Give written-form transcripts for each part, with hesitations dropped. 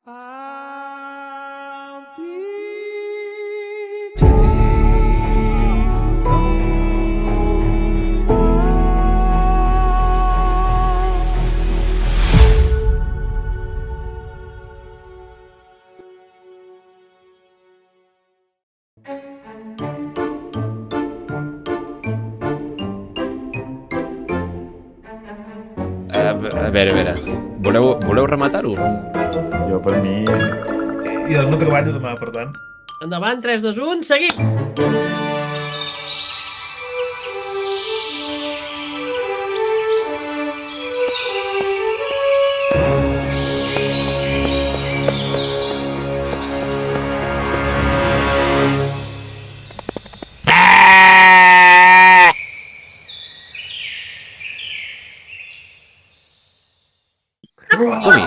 A veure. Voleu rematar-ho? Jo, per mi... Jo no treballo demà, per tant. Endavant, 3, 2, 1, seguim! Som-hi!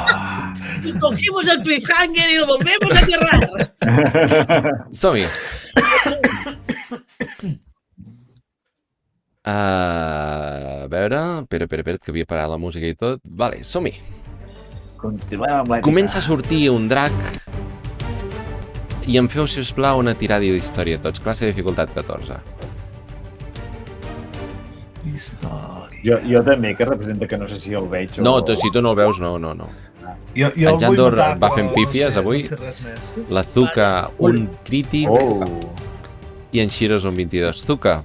Y cogimos el cliffhanger y lo volvemos a cerrar. Som-hi! A veure... Espera, que havia parat la música i tot. Vale, som-hi! Continuem amb l'èpica. Comença a sortir un drac i em feu, si us plau, una tirada d'història tots. Classe de dificultat 14. Història. Jo també, que representa que no sé si el veig o... No, si tu no el veus, no. Jo En Jandor vull votar, va però fent pífies avui. No sé res més. La Zuka, un crític, i en Shiros un 22. Zuka,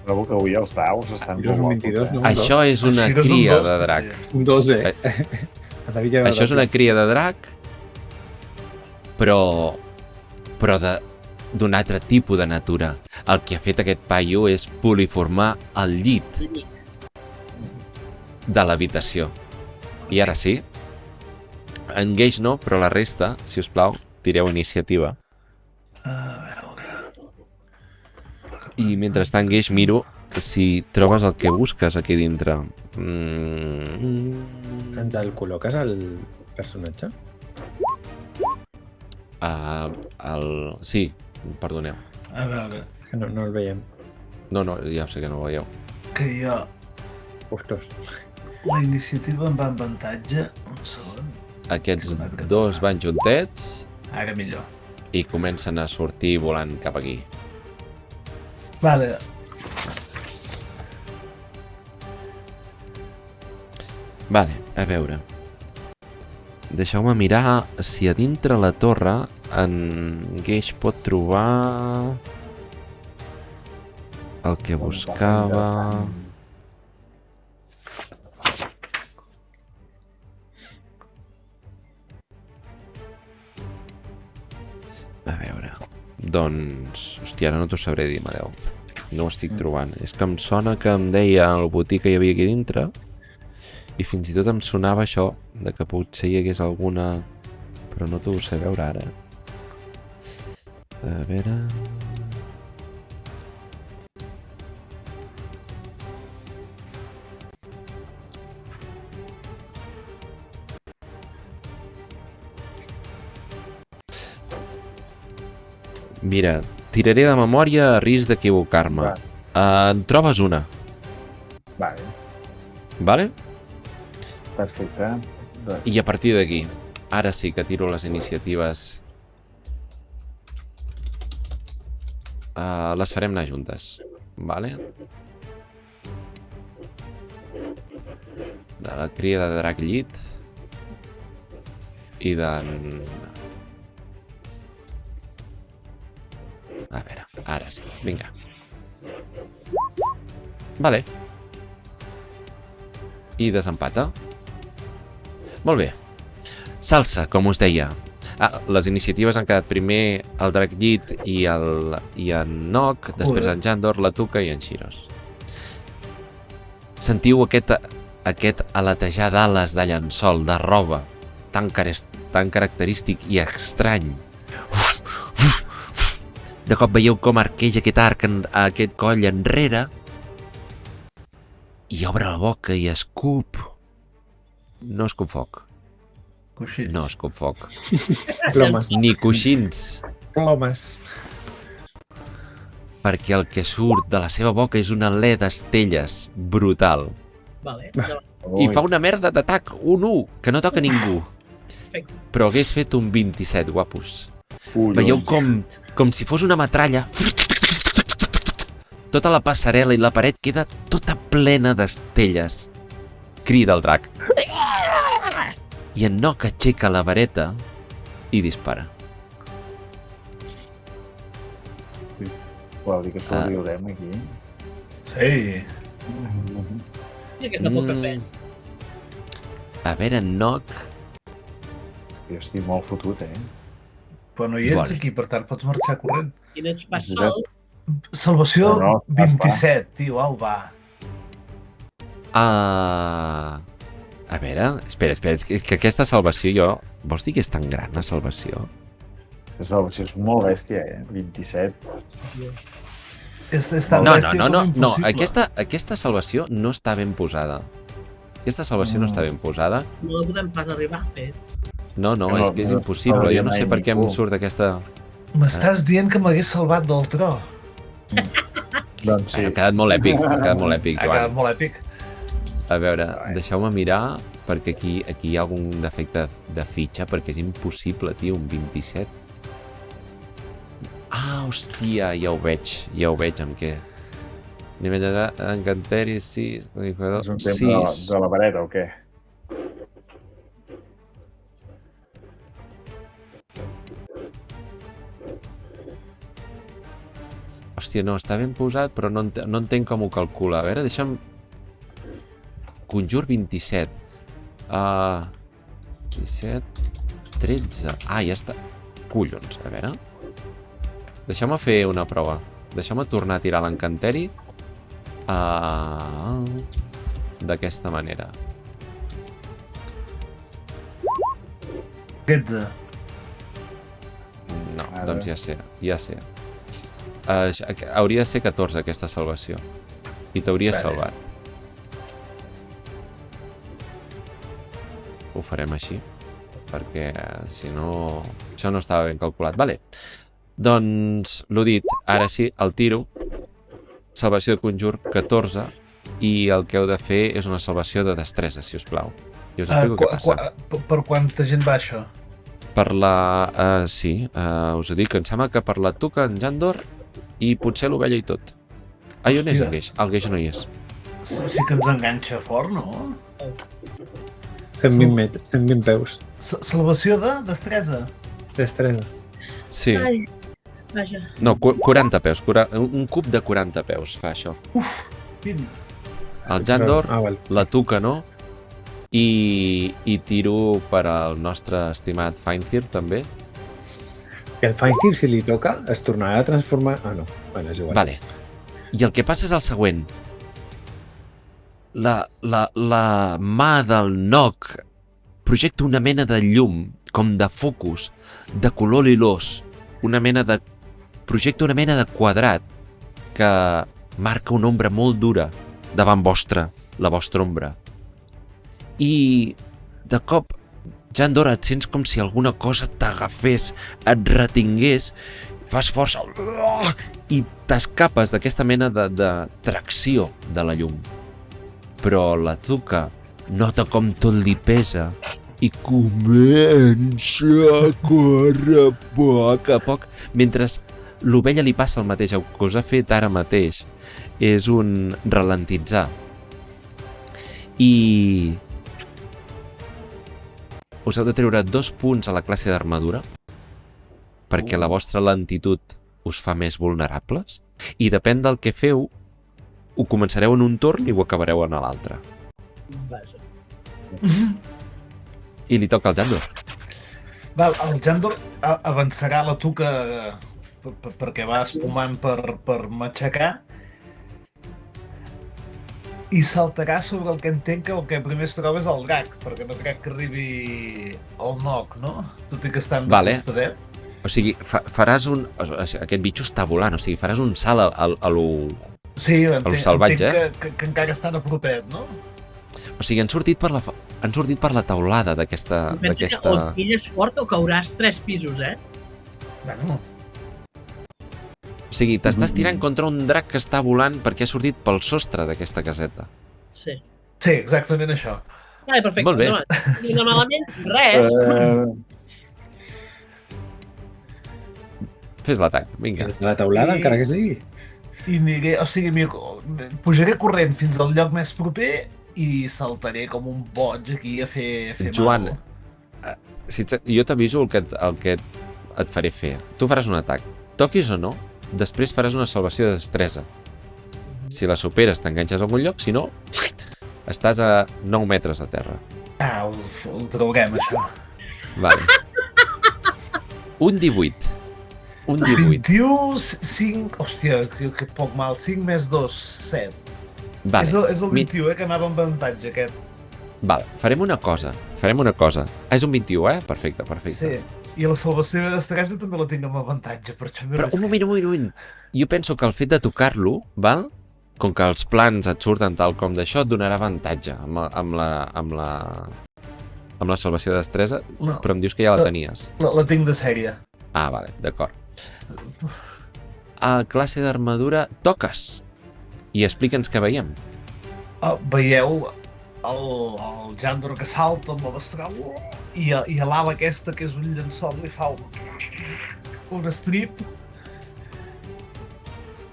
Trobo que avui els daus estan... Jo és un 22, no? això és una Shiros un cria dos, de drac. Un 12. Això és una cria de drac, però d'un altre tipus de natura. El que ha fet aquest paio és poliformar el llit de l'habitació. I ara sí, en Gage no, però la resta, si us plau, tireu iniciativa. I mentrestant, Gage, miro si trobes el que busques aquí dintre. Ens el col·loques al personatge? Sí, perdoneu. A veure, Que no el veiem. No, ja ho sé que no ho veieu. que jo... Ostres. La iniciativa em va en avantatge. Un segon. Aquests dos van juntets Ara millor. i comencen a sortir volant cap aquí. Vale. Vale, a veure. Deixeu-me mirar si a dintre la torre en Gage pot trobar el que buscava. A veure... Doncs... Hòstia, ara no t'ho sabré dir, Amadeu. No ho estic trobant. És que em sona que em deia el botí que hi havia aquí dintre i fins i tot em sonava això, de que potser hi hagués alguna... Però no t'ho sé veure ara. A veure... Mira, tiraré de memòria a risc d'equivocar-me. En trobes una, Vale, vale? perfecte. I a partir d'aquí, ara sí que tiro les iniciatives. Les farem anar juntes, vale? De la cria de drac llit i d'en... A veure, ara sí, vinga. Vale. I desempata. Molt bé. Salsa, com us deia. Les iniciatives han quedat primer el drac llit i en Noc, després en Jandor, la Tuca i en Shiros. Sentiu aquest aletejar d'ales de llençol, de roba, tan característic i estrany. De cop veieu com arqueja aquest arc, aquest coll enrere, i obre la boca i escup. No escup foc. Coixins. No escup foc. Plomes. Ni coixins. Plomes. Perquè el que surt de la seva boca és un alè d'estelles brutal. Vale. I fa una merda d'atac, un 1, que no toca ningú. Perfecte. però hagués fet un 27, guapos. Ui, Veieu com si fos una metralla. Tota la passarel·la i la paret queda tota plena d'estelles. Crida el drac. I en Nock aixeca la vareta i dispara. Vol dir que sobreviurem aquí. Sí. I aquesta poc cafè. A veure, Nock... És que jo estic molt fotut, Però no hi ets Vale. aquí, per tant pots marxar corrent. I no ets pas sol. Salvació No, 27, tio, au, va. A veure, espera, és que aquesta salvació jo... Vols dir que és tan gran, la salvació? La salvació és molt bèstia, 27. És tan No, bèstia com impossible. aquesta salvació no està ben posada. Aquesta salvació no està ben posada. No la podem pas arribar a fer. No, No, és que és no impossible. Jo hauria no sé mai per què em ningú. surt aquesta... M'estàs dient que m'hagués salvat del tro. Doncs sí. Ha quedat molt èpic, Ha quedat Joan. molt èpic. A veure, deixeu-me mirar, perquè aquí hi ha algun defecte de fitxa, perquè és impossible, tio, un 27. Ah, hòstia, ja ho veig amb què. Nivell d'encanteri, 6, És un tema de la vareta o què? Hòstia, no, està ben posat, però no entenc com ho calcula. A veure, deixa'm... Conjur 27. 17... 13... Ah, ja està. Collons, a veure. Deixa'm fer una prova. Deixa'm tornar a tirar l'encanteri. D'aquesta manera. 13. No, Ara. doncs ja sé. Hauria de ser 14 aquesta salvació. I t'hauria Vale. salvat. Ho farem així. Perquè si no... Això no estava ben calculat. Vale. Doncs, l'ho dit, ara sí, el tiro. Salvació de conjur 14. I el que heu de fer és una salvació de destresa, si us plau. I us explico què passa. Per quanta gent va això? Per la... sí, us ho dic, em sembla que per la Tuca, en Jandor i potser l'ovella i tot. Ah, on és Hòstia. el Geix? El Geix no hi és. Sí que ens enganxa fort, no? 120 metres, 120 peus. Salvació de destresa. Destresa. Sí. Ai, vaja. No, 40 peus. Un cub de 40 peus fa això. 20. El Jandor, Ah, val. la Tuca no, i tiro per al nostre estimat Feinthir també. El Feinthir, si li toca, es tornarà a transformar... Ah, no. Bueno, és igual. Vale. I el que passa és el següent. La mà del Nock projecta una mena de llum, com de focus, de color lilós. Projecta una mena de quadrat que marca una ombra molt dura davant vostra, la vostra ombra. I de cop, Jandor, et sents com si alguna cosa t'agafés, et retingués, fas força i t'escapes d'aquesta mena de tracció de la llum. Però la Tuca nota com tot li pesa i comença a córrer a poc, mentre l'ovella li passa el mateix. El que us ha fet ara mateix és un ralentitzar. I us heu de treure 2 punts a la classe d'armadura perquè la vostra lentitud us fa més vulnerables i depèn del que feu ho començareu en un torn i ho acabareu en l'altre. Vaja. I li toca al Jandor. Val, el Jandor avançarà la Tuca perquè va espumant per matxacar i saltarà sobre el que entenc que el que primer es troba és el drac, perquè no crec que arribi al Nock, no? Tot i que està en Vale. costadet. O sigui, faràs un... Aquest bitxo està volant, o sigui, faràs un salt a lo... Sí, entenc salvatge, que encara estan a propet, no? O sigui, han sortit per la teulada d'aquesta... Pensa que o et pilles fort o cauràs 3 pisos, eh? Bueno, O sigui, t'estàs tirant contra un drac que està volant perquè ha sortit pel sostre d'aquesta caseta. Sí. sí, exactament això. Vale, perfecte. Molt bé. No malament, res. Fes l'atac, vinga. Des de la teulada, I- encara que sigui. I aniré, o sigui, pujaré corrent fins al lloc més proper i saltaré com un boig aquí a fer Joan, mal. jo t'aviso el que et faré fer. Tu faràs un atac. Toquis o no, després faràs una salvació de destresa. Si la superes, t'enganxes a algun lloc, si no, estàs a 9 metres de terra. Ah, ho traurem, això. Vale. Un 18. Un 18. 21, 5... Hòstia, que poc mal. 5 més 2, 7. Vale. És el 21, que anava amb avantatge, aquest. Vale, farem una cosa. És un 21, Perfecte. Sí. I la salvació de destresa també la tinc amb avantatge, per això m'he Però un moment. Jo penso que el fet de tocar-lo, val? Com que els plans et surten tal com d'això, et donarà avantatge amb la salvació de destresa, No. però em dius que ja la tenies. La tinc de sèrie. Ah, vale, d'acord. A classe d'armadura, toques. I explica'ns què veiem. Veieu el Jandor que salta amb la destral i a l'ala aquesta, que és un llençol, li fa un strip.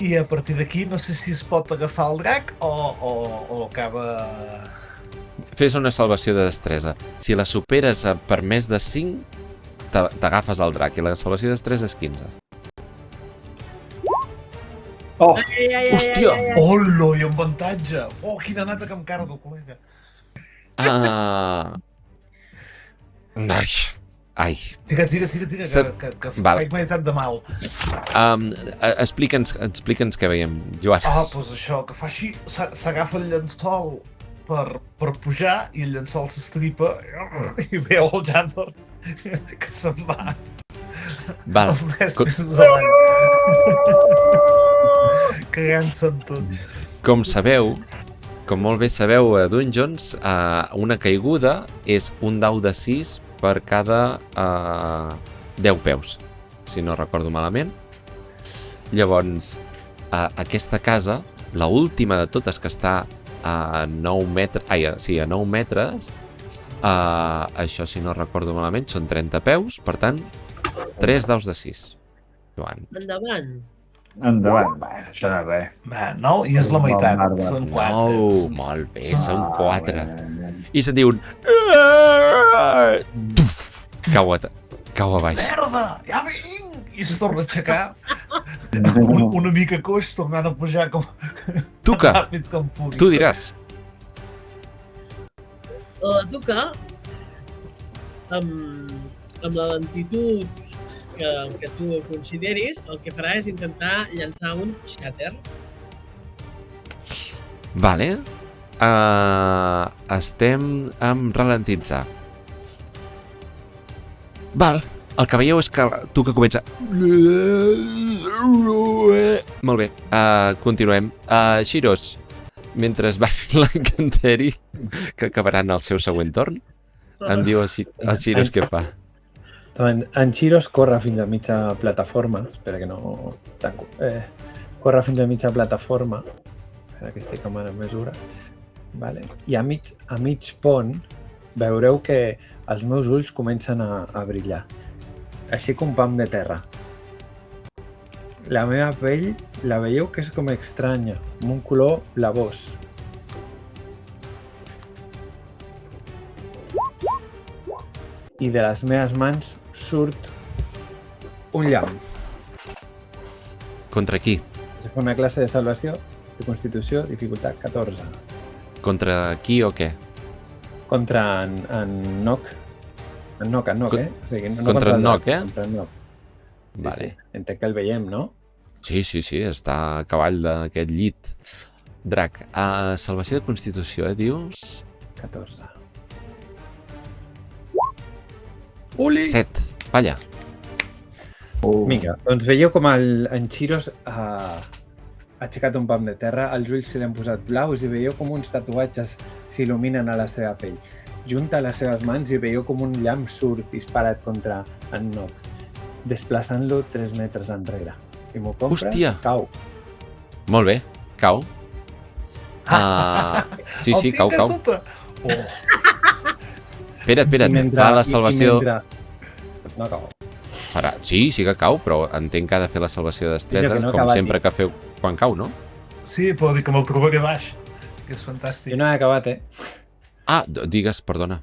I a partir d'aquí no sé si es pot agafar el drac o acaba... Fes una salvació de destresa. Si la superes per més de 5, t'agafes el drac, i la salvació de destresa és 15. Oh, Hòstia! Hola, i amb avantatge! Oh, quina nata que em cargo, col·lega! Ai. Tira, Set- que Val. faig meitat de mal. Explica'ns què veiem, Joan. Doncs això, que fa així, s'agafa el llençol per pujar i el llençol s'estripa i veu el Jandor que se'n va Val. els 10 pisos avall. Cagant-se amb tot. Com sabeu, com molt bé sabeu a Dungeons, una caiguda és un dau de 6 per cada 10 peus, si no recordo malament. Llavors, aquesta casa, la última de totes, que està a 9 metres, a 9 metres, això, si no recordo malament, són 30 peus, per tant, 3 daus de 6. Joan. endavant. Va, això no és res. Va, 9 i és la meitat. Merda. Són 4. Oh, molt bé, són 4. Bé. I se'n diu un... Cau a baix. Merda, ja vinc! I se torna a aixecar. Una mica coix, tornant a pujar com Tuca, ràpid com pugui. tu diràs. La Tuca, amb la lentitud que tu consideris, el que farà és intentar llançar un Shatter. Vale. Estem amb ralentitzar. Val. El que veieu és que tu que comença... Molt bé. Continuem. Shiros, mentre va fent l'encanteri, que acabarà en el seu següent torn, em diu el Shiros què fa. En Chiros corre fins a mitja plataforma. Espera que no tanco. Corre fins a mitja plataforma. Espera que estic amb la mesura. Vale. I a mig pont veureu que els meus ulls comencen a brillar. Així com pam de terra. La meva pell la veieu que és com estranya, amb un color blavós. I de les meves mans surt un llamp. Contra qui? Se fa una classe de salvació de Constitució, dificultat 14. Contra qui o què? Contra en Noc. En Noc, O sigui, no contra en Noc, Contra en Noc. Sí, Vale. sí. Entenc que el veiem, no? Sí, està a cavall d'aquest llit. Drac, salvació de Constitució, dius? 14. Uli! 7. Falla. Vinga, doncs veieu com en Chiros ha aixecat un pam de terra, els ulls se li han posat blaus i veieu com uns tatuatges s'il·luminen a la seva pell. Junta les seves mans i veieu com un llamp surt disparat contra en Noc, desplaçant-lo 3 metres enrere. Si m'ho compres, Hòstia! cau. Molt bé, cau. Sí, El cau, tinc a cau. sota. Oh. Espera't, fa la salvació... No cau. Sí que cau, però entenc que ha de fer la salvació de destresa, que no com acaba sempre que feu quan cau, no? Sí, però dic que me'l trobaré baix, que és fantàstic. Jo no he acabat, Ah, digues, perdona.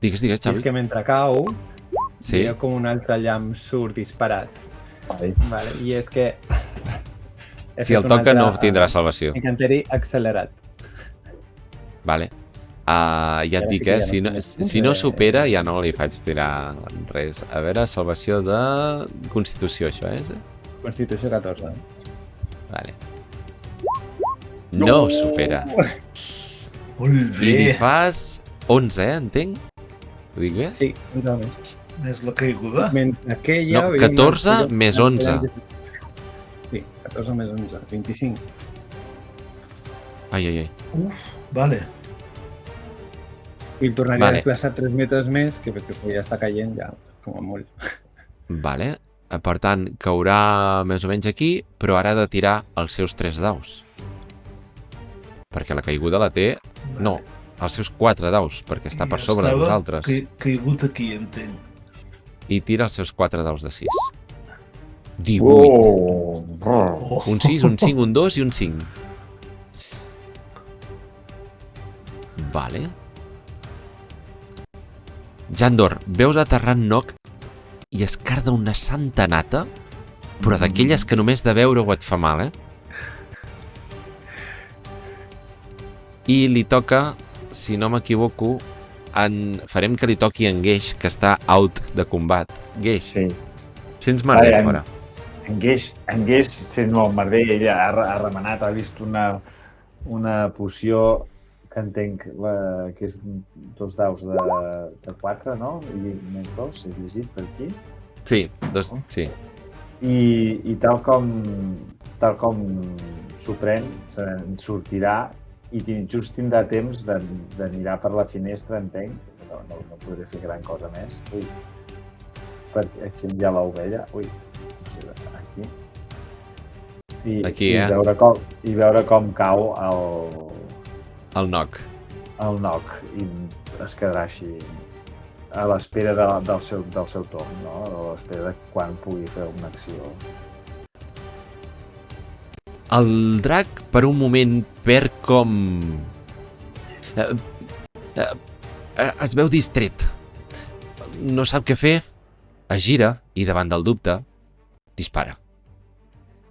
Digues, És Xavi. que mentre cau, Sí? veieu com un altre llamp surt disparat. Ai. Vale, i és que... he Si el fet un toca no altre, tindrà salvació. Encanteri accelerat. Vale. Ja et Ara dic, sí que ja si no no, tinc si no punts, supera ja no li faig tirar res. A veure, salvació de Constitució, això és? Constitució 14. Vale. No supera. Molt I li bé. fas 11, entenc? Ho dic bé? Sí, 11 més. Més la caiguda. Mentre que ja... No, 14 més 11. Sí, 14 més 11, 25. Ai. Uf, vale. I el tornaria Vale. a desplaçar 3 metres més, que ja està caient ja, com a molt. Vale. Per tant, caurà més o menys aquí, però ara ha de tirar els seus 3 daus. Perquè la caiguda la té... No, els seus 4 daus, perquè està per sobre de vosaltres. Caigut aquí, entenc. I tira els seus 4 daus de 6. 18. Oh. Un 6, un 5, un 2 i un 5. Vale. Jandor, veus aterrant Noc i es carda una santa nata, però d'aquelles que només de veure-ho et fa mal, I li toca, si no m'equivoco, farem que li toqui en Geix, que està out de combat. Geix, Sí. sents merder Vale, fora. En Geix sent molt merder, ella ha remenat, ha vist una poció que entenc que és 2 daus de 4, no? I més 2, he llegit per aquí. Sí, sí. I tal com s'ho pren, se'n sortirà i just tindrà temps de mirar per la finestra, entenc. No podré fer gran cosa més. Ui, aquí hi ha l'ovella. Ui, aquí. Aquí, I veure com cau El Noc. el Noc i es quedarà així a l'espera del seu torn, no? A l'espera de quan pugui fer una acció. El drac, per un moment, perd com... es veu distret. No sap què fer. Es gira i, davant del dubte, dispara.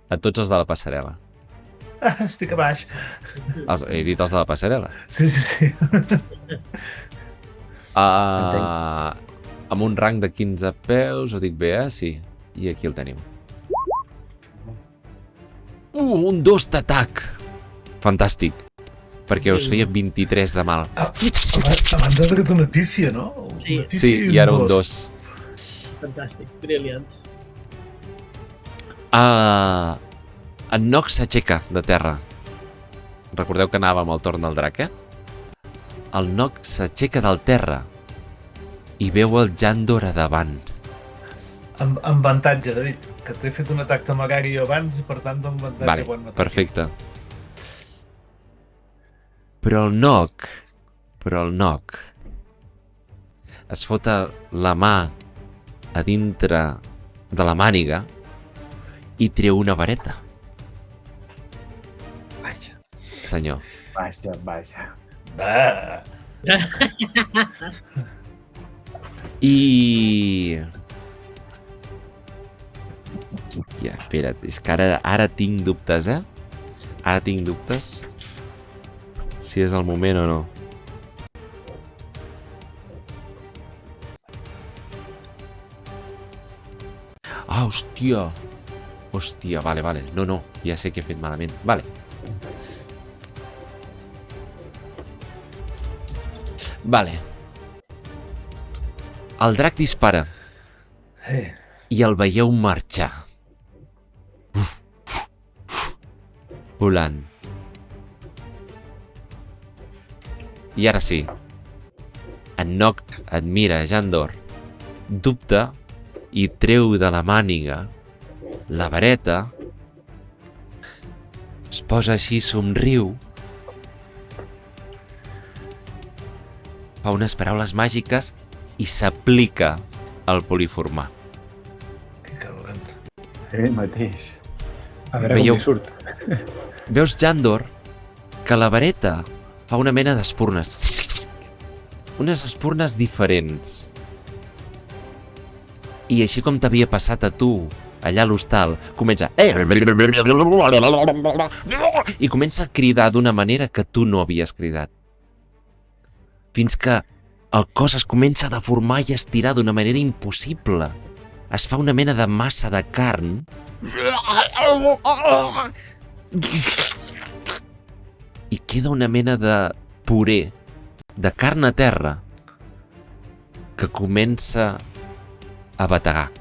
A tots els de la passarel·la. Estic a baix. He dit els de la passarel·la. Sí. Amb un rang de 15 peus, ho dic bé, Sí. I aquí el tenim. Un 2 d'atac! Fantàstic. Perquè us feia 23 de mal. Abans ha tret una pífia, no? Sí. Una pífia Sí, i ara un 2. Fantàstic, brilliant. En Nox s'aixeca de terra. Recordeu que anàvem al torn del drac, El Nox s'aixeca del terra i veu el Jandor a davant. Amb avantatge, David, que t'he fet un atac temagari abans i per tant amb avantatge Vale, quan m'ataqui. perfecte. Però el Noc es fota la mà a dintre de la màniga i treu una vareta. Vaja. Senyor. Vaja. Va. I... Hòstia, espera't, és que ara tinc dubtes, Ara tinc dubtes si és el moment o no. Ah, hòstia! Hòstia, vale. No, ja sé què he fet malament. Vale. Vale. El drac dispara i el veieu marxar. Volant. I ara sí. En Noc admira Jandor, dubta i treu de la màniga la vareta, es posa així, somriu fa unes paraules màgiques i s'aplica al poliformar. Que cabron. Ell mateix. A veure Veieu? com li surt. Veus, Jandor, que la vareta fa una mena d'espurnes. Unes espurnes diferents. I així com t'havia passat a tu, allà a l'hostal, comença... I comença a cridar d'una manera que tu no havies cridat. Fins que el cos es comença a deformar i a estirar d'una manera impossible. Es fa una mena de massa de carn. I queda una mena de puré, de carn a terra, que comença a bategar.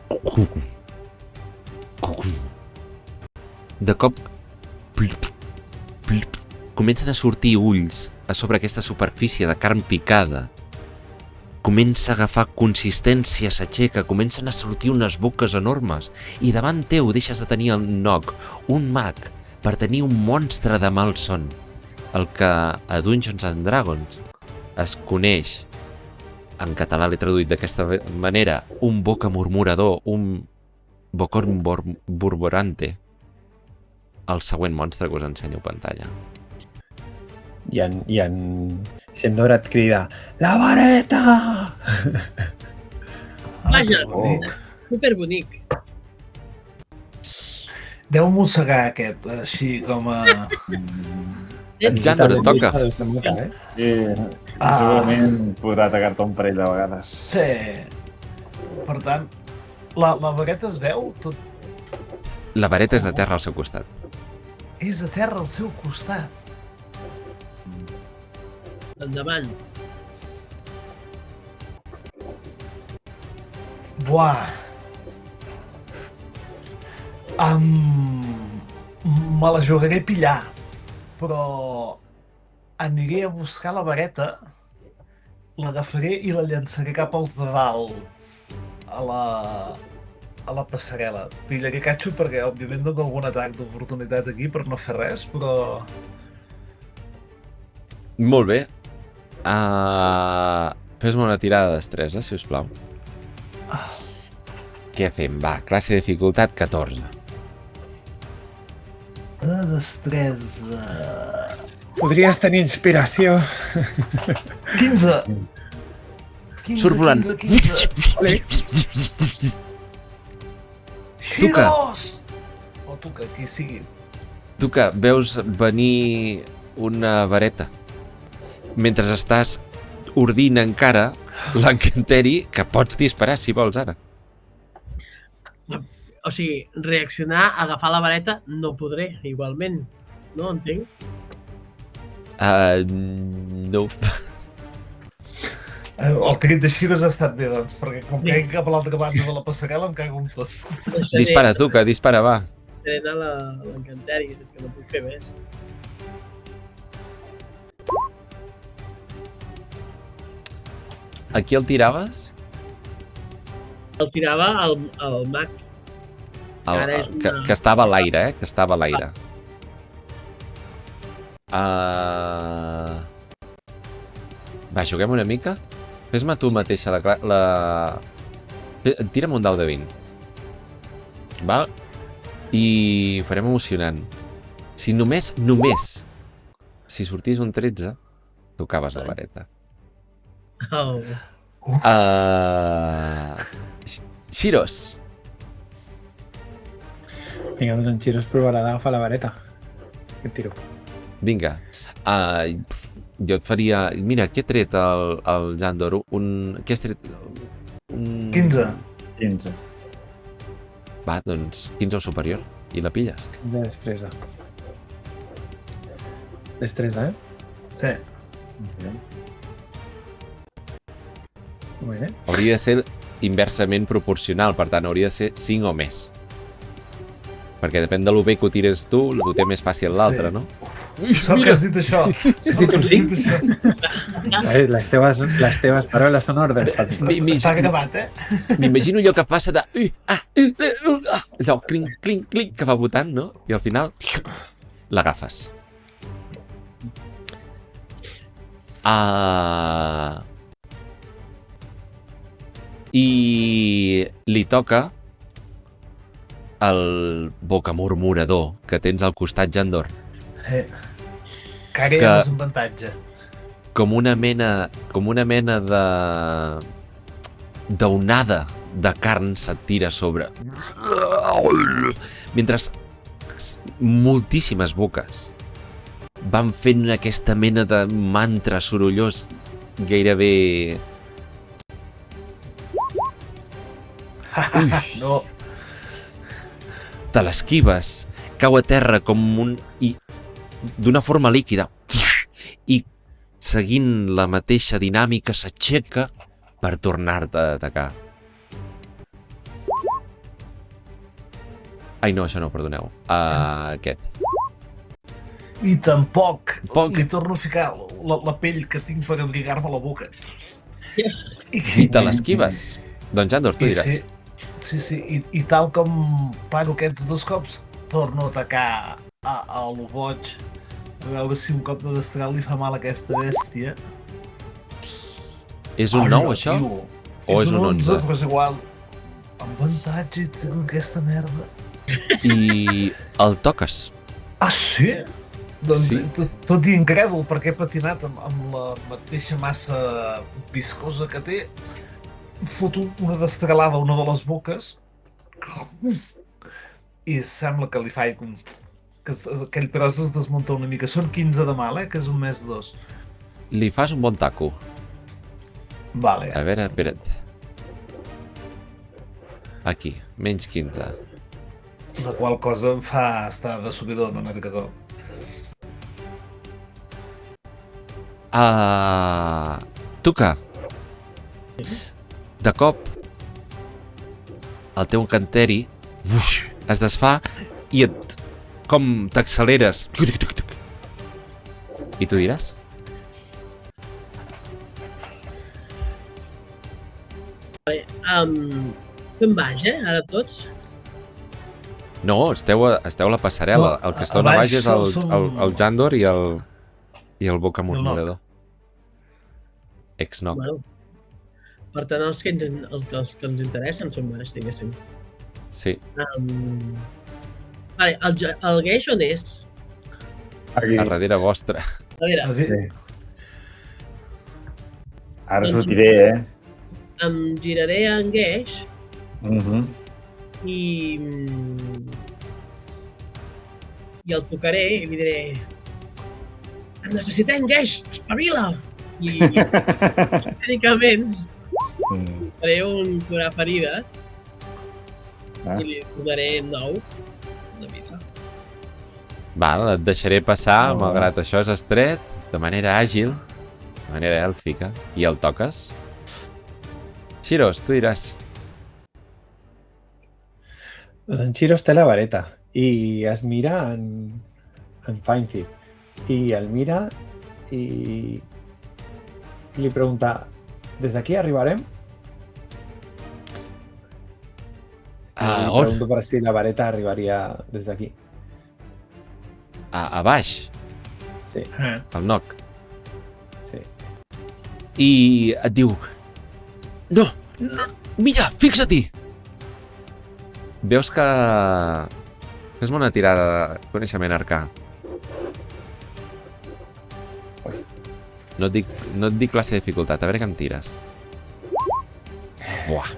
De cop comencen a sortir ulls a sobre aquesta superfície de carn picada. Comença a agafar consistència, s'aixeca, comencen a sortir unes boques enormes i davant teu deixes de tenir el Nog, un mag, per tenir un monstre de mal son, el que a Dungeons and Dragons es coneix, en català l'he traduït d'aquesta manera, un boca murmurador, un bocorn borborante, el següent monstre que us ensenyo a pantalla. I en Xendor et crida la vareta! Vaja, bonic. superbonic. Deu mossegar aquest, així com a... Jandor, et toca. Sí, segurament podrà atacar-te un parell de vegades. Sí. Per tant, la vareta es veu? Tot La vareta és de terra al seu costat. és a terra al seu costat. Endavant. Buah. Me la jugaré a pillar, però aniré a buscar la vareta, l'agafaré i la llançaré cap als de dalt, a la passarel·la. Pillaré catxo perquè, òbviament, dono algun atac d'oportunitat aquí per no fer res, però... Molt bé. Fes-me una tirada de destresa, si us plau. Què fem? Va, classe de dificultat 14. De destresa... Podries tenir inspiració. 15! 15, Surt volant. 15, 15. Tuca. Xiros! O Tuca, qui sigui. Tu que veus venir una vareta mentre estàs ordint encara l'encanteri que pots disparar si vols ara. O sigui, reaccionar, agafar la vareta, no podré, igualment. No entenc? No. El crit de Xiros ha estat bé, doncs, perquè com que cap a l'altra banda de la passarel·la em cago amb tot. Dispara, tu, que dispara, va. Deixaré anar l'encanteri, si és que no puc fer més. A qui el tiraves? El tirava al mag. Ara és una- Que estava a l'aire, que estava a l'aire. Va, juguem una mica. Fes-me tu mateixa la... Tira'm un dau de 20. Val? I ho farem emocionant. Si només, si sortís un 13, tocaves la vareta. Oh. Xiros. Vinga, doncs en Xiros provarà d'agafar la vareta. Què et tiro? Vinga. Jo et faria... Mira, què ha tret el Jandor? Què has tret? 15. 15. Va, doncs 15 o superior. I la pilles. De destresa. Destresa, Sí. Bueno. Hauria de ser inversament proporcional, per tant, hauria de ser 5 o més. Perquè depèn de lo bé que ho tires tu, ho té més fàcil l'altre, Sí. no? Sort que has dit això. Has dit un 5? Les teves paraules són ordres. Està gravat, eh? M'imagino allò que passa de... Allò, clinc, clinc, clinc, que va votant, no? I al final l'agafes. I li toca el boca murmurador que tens al costat, Jandor. Que ara hi ha desavantatge. Com una mena de d'onada de carn se't tira sobre. Mentre moltíssimes boques van fent aquesta mena de mantra sorollós gairebé... No. Te l'esquives, cau a terra com i d'una forma líquida i seguint la mateixa dinàmica s'aixeca per tornar-te a atacar. Ai, no, això no, perdoneu. Aquest. I tampoc Poc. li torno a ficar la pell que tinc per abrigar-me la boca. I te l'esquives. Doncs, Jandor, tu diràs. Sí, i tal com paro aquests 2 cops, torno a atacar a lo boig, a veure si un cop de destral li fa mal a aquesta bèstia. És un 9, això? Tio, O és un 11? Però és igual. Amb avantatge i tinc aquesta merda. I el toques. Ah, sí? Doncs Sí. tot i incrèdul, perquè he patinat amb la mateixa massa viscosa que té, foto una destralada a una de les boques i sembla que li faig com... que aquell tros es desmunta una mica. Són 15 de mal, que és un més 2. Li fas un bon taco. Vale. A veure, espera't. Aquí, menys 15. La qual cosa em fa estar de subidor, no de cagó. Tuca. De cop, el teu encanteri es desfà i com t'acceleres. I tu diràs? Fem baix, ara tots? No, esteu a la passarel·la. No, El que està a a baix baix és el som- Jandor i el Boca Murmurador. Ex-Noc. Bueno, per tant, els que ens interessen són baix, diguéssim. Sí. Vale, el Geix on és? Aquí. A darrere vostra. A veure, Sí. Ara us ho diré, em giraré a en Geix i el tocaré i li diré: "Et necessitem, Geix! Espavila!" I tècnicament faré un curar ferides i li donaré 9 de vida. Val, et deixaré passar, malgrat això és estret, de manera àgil, de manera èlfica, i el toques. Xiros, tu diràs. Doncs en Chiros té la vareta i es mira en Finethip i el mira i li pregunta: des d'aquí arribarem? I On? pregunto per si la vareta arribaria des d'aquí. A baix, Sí, al Noc. sí. I et diu: No, mira, fixa-t'hi! Veus que... Fes-me una tirada de coneixement arcà. No et dic classe de dificultat, a veure què em tires. Buah.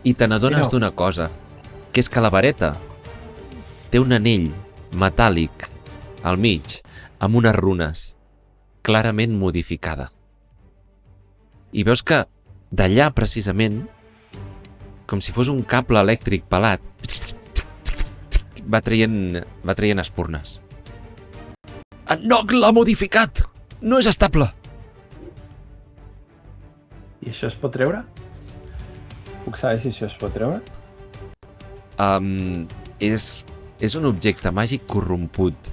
I te n'adones d'una cosa, que és que la vareta té un anell metàl·lic al mig, amb unes runes, clarament modificada. I veus que d'allà, precisament, com si fos un cable elèctric pelat, va traient espurnes. En Noc l'ha modificat! No és estable! I això es pot treure? Puc saber si això es pot treure? És un objecte màgic corromput.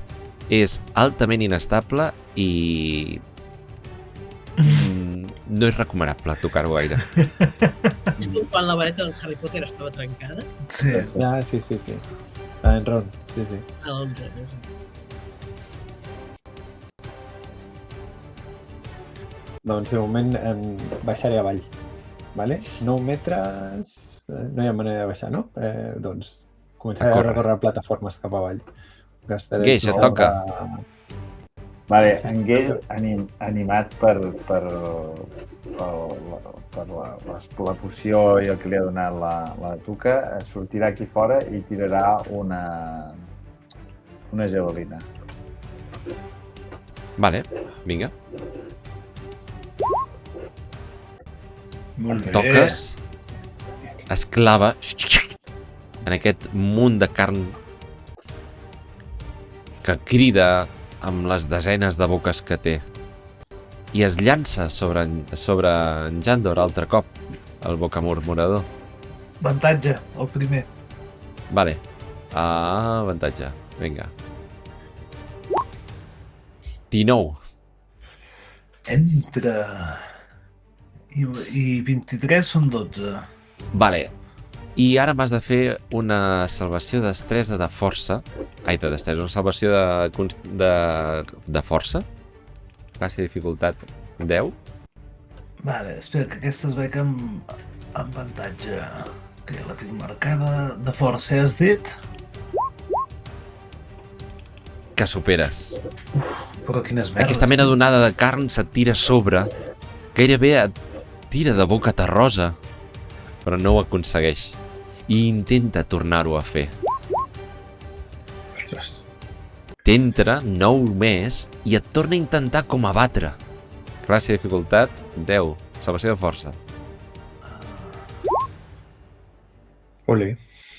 És altament inestable i... no és recomanable tocar-ho gaire. És com quan la vareta d'en Harry Potter estava trencada. Sí. Ah, sí. En Ron, sí. A l'11. Doncs de moment em baixaré avall. Vale? 9 metres... No hi ha manera de baixar, no? Doncs començaré A a córrer. recórrer plataformes cap avall. Gastaré Gueix, et toca. Vale, en Gale, animat per la poció i el que li ha donat la Tuca, sortirà aquí fora i tirarà una javelina. Vale, vinga. Molt bé. Toques, es clava en aquest munt de carn que crida amb les desenes de boques que té i es llança sobre en Jandor altre cop, el bocamurmurador. Avantatge, el primer. Vale. Avantatge. Vinga. 19. Entra. I 23 són 12. Vale. I ara m'has de fer una salvació de destresa de força. Ai, de destresa, una salvació de força. Classi de dificultat 10. Vale, espera, que aquesta es veig amb avantatge. Que ja la tinc marcada. De força, has dit? Que superes. Però quines merdes. Aquesta mena d'onada de carn se't tira a sobre. Gairebé et tira de boca terrosa. Però no ho aconsegueix. I intenta tornar-ho a fer. Ostres. T'entra 9 més i et torna a intentar com abatre. Classi de dificultat 10. Salvació de força. Ole.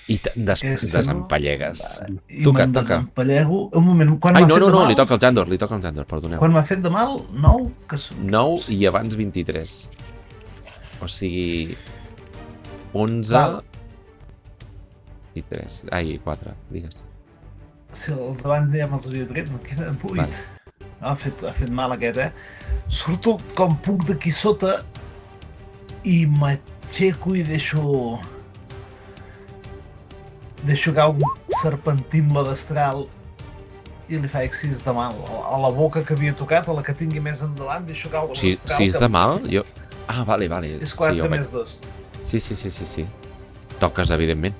I Aquesta no? desempallegues. I Toca, me'n toca. desempallego. Un moment, quan Ai, m'ha no, fet no, de no, mal? li toca al Jandor, perdoneu. Quan m'ha fet de mal, 9, que són... 9 i abans 23. O sigui... 11... Val. I 3. Ai, 4, digues. Si els d'abans ja me'ls havia tret, me'n queden 8. Vale. Ha fet mal aquest, Surto com puc d'aquí sota i m'aixeco i deixo caure un serpentimble destral i li faig 6 de mal. A la boca que havia tocat, a la que tingui més endavant, deixo caure el destral. 6 de mal? Jo... Ah, vale. És 4 jo més 2. Sí. Toques, evidentment.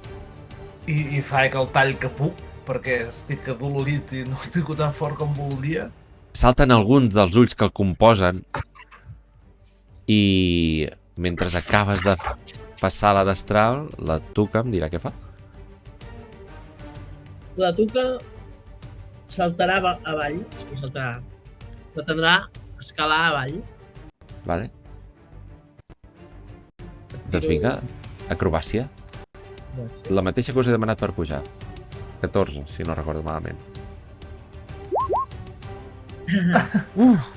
I faig el tall que puc, perquè estic adolorit i no pico tan fort com voldria. Salten alguns dels ulls que el composen i mentre acabes de passar la destral, la Tuca em dirà què fa. La Tuca saltarà avall, pretendrà escalar avall. Vale? Doncs vinga, acrobàcia. Gràcies. La mateixa que us he demanat per pujar. 14, si no recordo malament. Uf.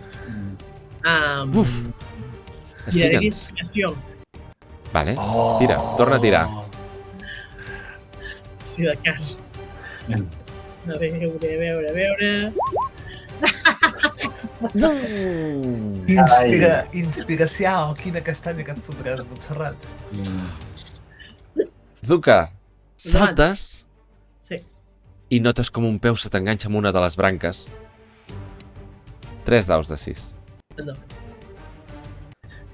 Tiraré Explica'ns. d'inspiració, Vale, tira, torna a tirar. si de cas. A veure... Inspiració, quina castanya que et fotràs, Montserrat. Tuca, saltes Sí. i notes com un peu se t'enganxa amb una de les branques. 3 daus de 6. Endavant.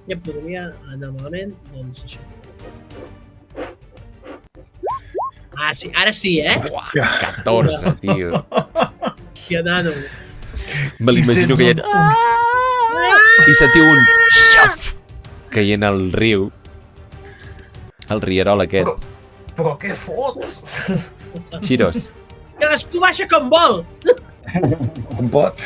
Ja podria anar malament, doncs això. Ah, sí, ara sí, Uah, 14, tio. Ja nano. Me l'imagino I sents caient... I sentiu un xaf caient al riu. El rierol aquest. Però què fots? Xiros. Cadascú baixa com vol! On pot?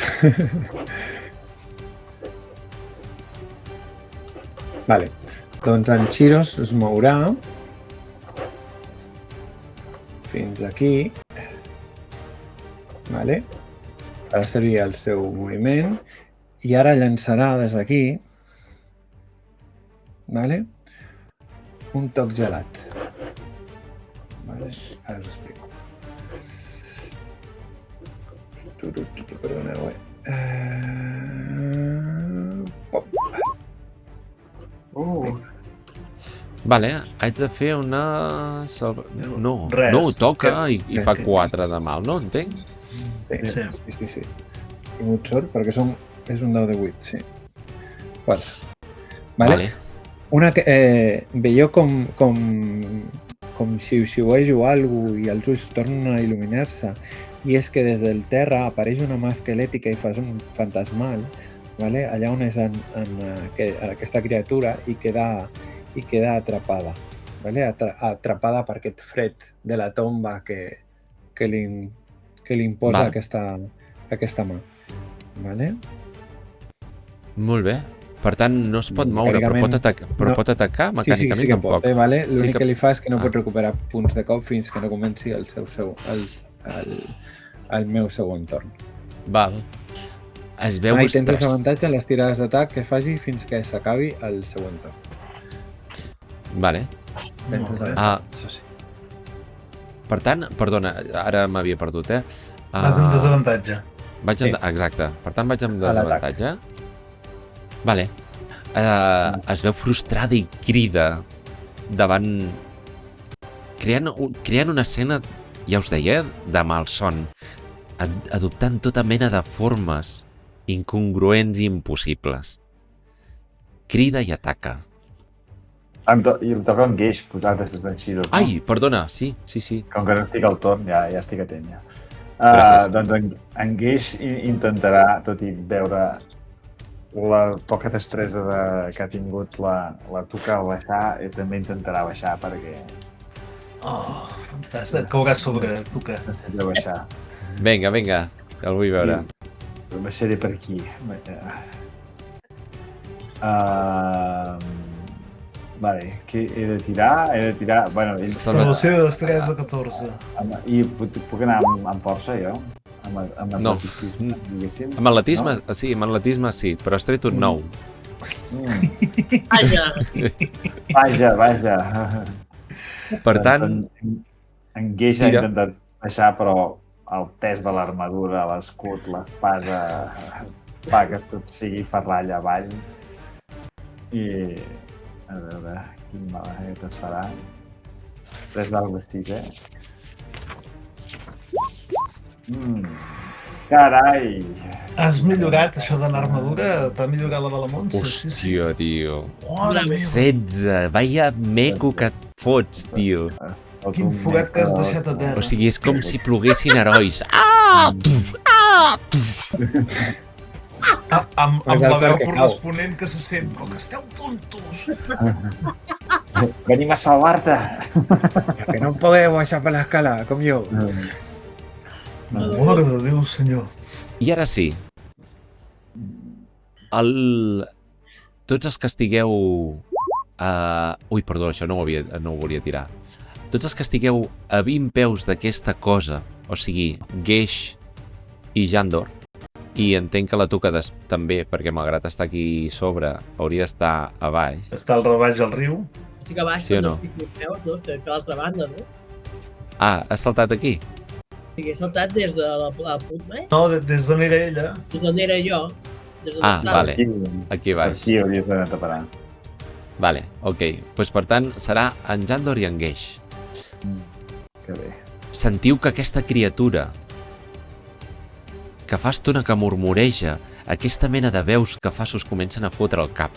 Vale, doncs en Chiros es mourà fins aquí. Vale. Farà servir el seu moviment i ara llançarà des d'aquí, vale, un toc gelat. Vale, ara us explico. Perdoneu, pop. Vale, haig de fer una... No, Res. no, toca i Res, fa sí. 4 de mal, no? Entenc? Sí. He tingut sort perquè és un dau de 8, sí. 4. Vale? Veieu com si xiuxiuejo o alguna i els ulls tornen a il·luminar-se, i és que des del terra apareix una mà esquelètica i fantasmal, vale? Allà on és aquesta criatura i queda atrapada, vale? Atrapada per aquest fred de la tomba que li imposa Val. aquesta mà. Vale? Molt bé. Per tant, no es pot moure, però pot atacar mecànicament sí que tampoc. pot, vale? L'únic que li fa és que no Ah. pot recuperar punts de cop fins que no comenci el meu segon torn. Val. Es veu Tens estrès. desavantatge en les tirades d'atac que faci fins que s'acabi el següent torn. Vale. Tens Molt bé. desavantatge, això sí. Per tant, perdona, ara m'havia perdut, Vas amb desavantatge. Exacte. Per tant, vaig amb A l'atac. desavantatge. Vale. Es veu frustrada i crida davant... Creant una escena, ja us deia, de malson, adoptant tota mena de formes incongruents i impossibles. Crida i ataca. I em toca en Geix, posat després d'en Shiro. No? Ai, perdona, sí. Com que no estic al torn, ja estic atent, ja. Gràcies. Doncs en Geix intentarà, tot i veure la poca destresa que ha tingut la Tuca al baixar, també intentarà baixar perquè Oh, fantàstic. Caurà sobre Tuca. necessita baixar. Vinga, el vull veure. Baixaré per aquí. Vale, què he de tirar? Bueno, Salvació de destresa 14. I puc anar amb força, jo? Amb No. atleticisme, diguéssim? Amb atletisme, sí, amb atletisme sí, però has tret un 9. Vaja. Per tant, En Geix ha tira. intentat baixar, però el pes de l'armadura, l'escut, l'espasa, fa que tot sigui ferralla avall. I... a veure, quin malaguet es farà. 3 dalt de 6, Carai! Has millorat això de l'armadura? T'ha millorat la de la Montse? hòstia, tio. Mare meva! 16, vaya meco que et fots, tio. Quin forat que has deixat a terra. O sigui, és com si ploguessin herois. Ah! Tuf! Ah! Tuf! Amb És la el veu cor que cau. corresponent que se sent, però que esteu tontos! Venim a salvar-te! Que no podeu baixar per l'escala, com jo. Mare de Déu, senyor. I ara sí. Tots els que estigueu... Ui, perdó, això no ho volia tirar. Tots els que estigueu a 20 peus d'aquesta cosa, o sigui, Geix i Jandor, i entenc que la Tuca també, perquè malgrat estar aquí sobre, hauria d'estar a baix. Està al rebaix al riu. Estic a baix, Sí o però no? no estic ni peus, no? Estic a l'altra banda, no? Has saltat aquí? O sigui, he saltat des de la puta, No, des d'on era ella. des d'on era jo. Des d'on estava. Vale. Aquí baix. Aquí hauries d'anar a parar. Vale, ok. Doncs per tant, serà en Jandor i en Geix. Que bé. Sentiu que aquesta criatura que fa estona que murmureja, aquesta mena de veus que fa us comencen a fotre al cap.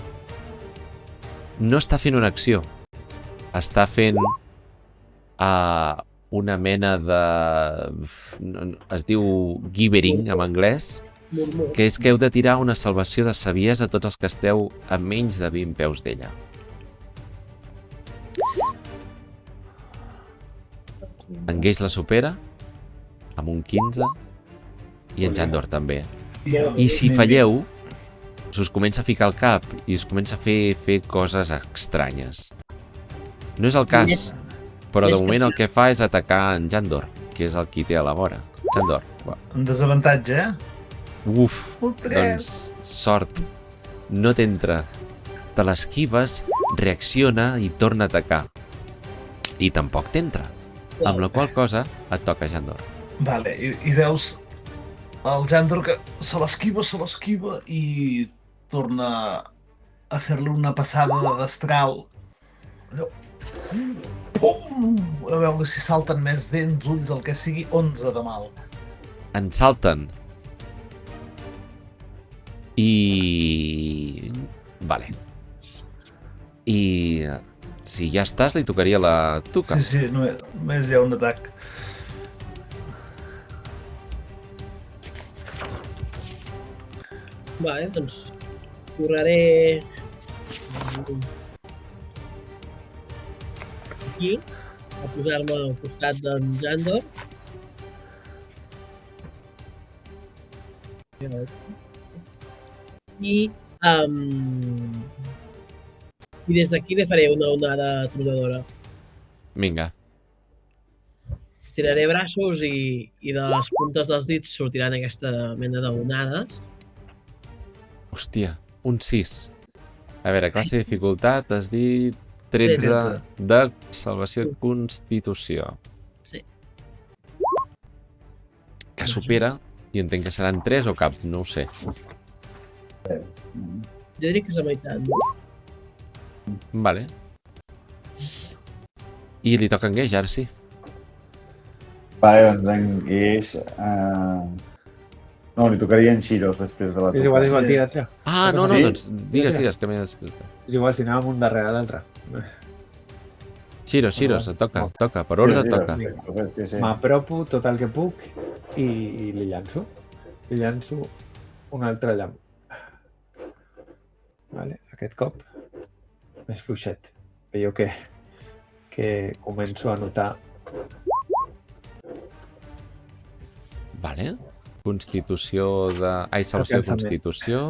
No està fent una acció. Està fent una mena de... es diu gibbering en anglès, Murmur. que és que heu de tirar una salvació de saviesa a tots els que esteu a menys de 20 peus d'ella. En Geix la supera amb un 15 i en Jandor també. I si falleu, us comença a ficar al cap i us comença a fer coses estranyes. No és el cas, però de moment el que fa és atacar en Jandor, que és el qui té a la vora. Jandor, va. Amb desavantatge, Uf, Un 3. doncs sort. No t'entra. Te l'esquives, reacciona i torna a atacar. I tampoc t'entra. Amb la qual cosa et toca Jandor. Vale, i veus el Jandor que se l'esquiva i torna a fer-li una passada de destral. Allò... Pum! A veure si salten més dents, ulls, el que sigui, 11 de mal. En salten. I... Vale. I si ja estàs, li tocaria la Tuca. Sí, només hi ha un atac. Vale, doncs correré aquí a posar-me al costat d'en Jandor. I des d'aquí li faré una onada tronadora. Vinga. Estiraré braços i de les puntes dels dits sortiran aquesta mena d'onades. Hòstia, un 6. A veure, classe de dificultat, has dit 13 de salvació de constitució. Sí. Que supera, i entenc que seran 3 o cap, no ho sé. Jo diria que és la meitat, no? Vale. I li toca en Gage, ara sí. Vale, doncs en Guix... No, li tocaria en Xiros després de la És igual, toca. tira. Ah, no, Sí? doncs digues, que m'he d'explicar. És igual, si anàvem un darrere l'altre. Xiros, et toca, per ordre et toca. Sí. M'apropo tot el que puc i li llanço. Li llanço un altre llamp. Vale, aquest cop més fluixet. Veieu que començo a notar. Vale. Constitució de... Ai, salvació de Cansament. Constitució.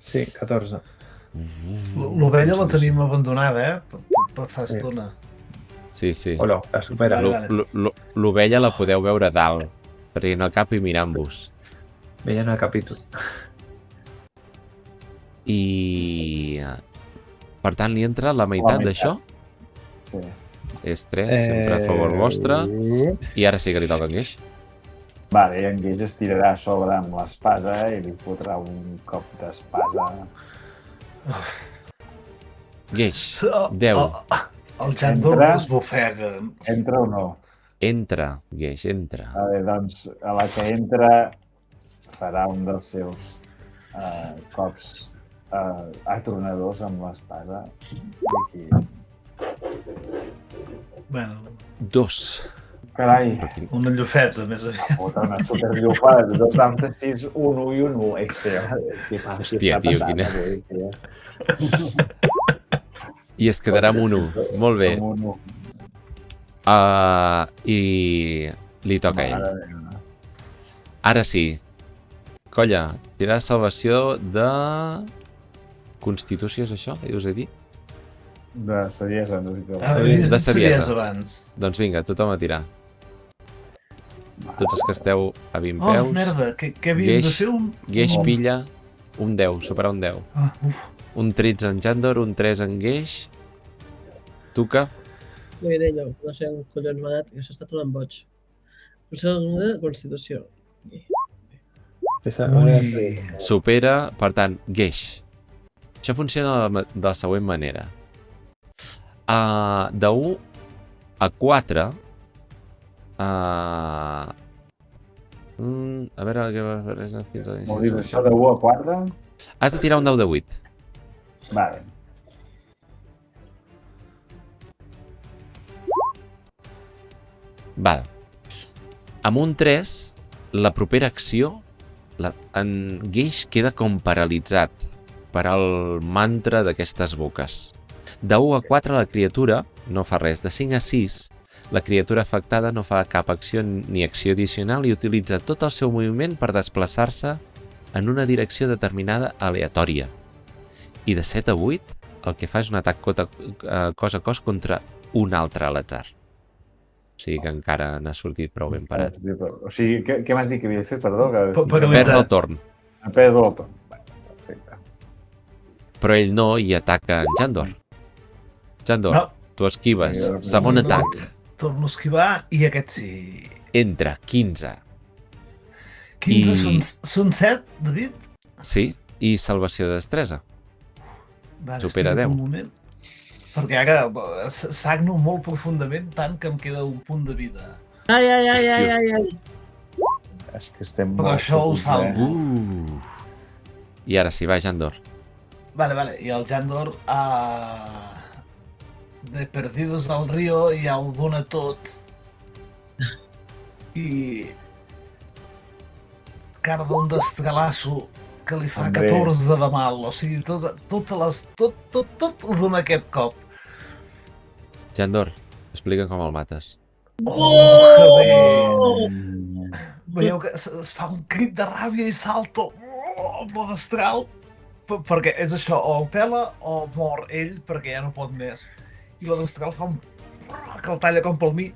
Sí, 14. L'ovella la tenim abandonada, per fa Sí. estona. Sí. Hola, la supera. Vale. L'ovella la podeu veure a dalt, traient el cap i mirant-vos. Veient el capítol. I... Per tant, li entra la meitat meitat. d'això. Sí. És 3, sempre a favor vostre. I ara sí que li toca en Gage. Vale, i en Guix es tirarà a sobre amb l'espasa i li fotrà un cop d'espasa. Gage, El 10. Jandor Entra. m'esbofega. Entra o no? Entra, Gage, entra. Vale, doncs a la que entra farà un dels seus cops atronadors amb l'espasa. I aquí... Bueno, 2. Carai, una llufeta, més aviat. puta, una superllufada de 2 daus de 6, 1 i 1. Hòstia, tio, quina- I es quedarà amb un 1. Molt bé. I li toca a ell. Ara sí. Colla, tirar salvació de... Constitució, és això? Us he dit? De saviesa, no sé què. Havia de dit saviesa. saviesa abans. Doncs vinga, tothom a tirar. Tots els que esteu a 20 Oh, peus. merda, que havíem de Gage. fer un... Gage Oh. pilla un 10, superar un 10. Ah, uf. Un 13 en Jandor, un 3 en Gage. Tuca, No diré allò, no sé on collons m'ha anat, que això està tornant boig. Consell de Constitució. Ui. supera, per tant, Gage. Això funciona de la següent manera. De 1 a 4... a veure què va fer fins a Vol dir això de 1 a 4? Has de tirar un dau de 8. Vale. Val. Amb un 3, la propera acció, en Gage queda com paralitzat per al mantra d'aquestes boques. De 1 a 4 la criatura no fa res. De 5 a 6 la criatura afectada no fa cap acció ni acció addicional i utilitza tot el seu moviment per desplaçar-se en una direcció determinada aleatòria. I de 7 a 8 el que fa és un atac cos a cos contra un altre a l'atzar. O sigui que encara n'ha sortit prou ben parat. O sigui, què m'has dit que havia de fer? Perdó. Perd el torn. Perd el torn. Perfecte. Però ell no i ataca en Jandor. Jandor, No. tu esquives. Segon No. atac. Torno a esquivar i aquest sí. Entra, 15. 15 són 7, David? Sí, i salvació de destresa. Va, Supera espera't 10. un moment. Perquè ara sagno molt profundament tant que em queda un punt de vida. Ai. És que estem Però molt això ho fotuts, salvo. I ara sí, va, Jandor. Vale. I el Jandor de Perdidos al Río i ja ho dona tot. I cara d'un desgalasso que li fa Hombre. 14 de mal. O sigui, tot ho dona aquest cop. Jandor, explica com el mates. Oh, que bé! Mm. Veieu que es fa un crit de ràbia i salto amb la destral, perquè és això, o el pela o mor ell, perquè ja no pot més. I la destral fa un que el talla com pel mig,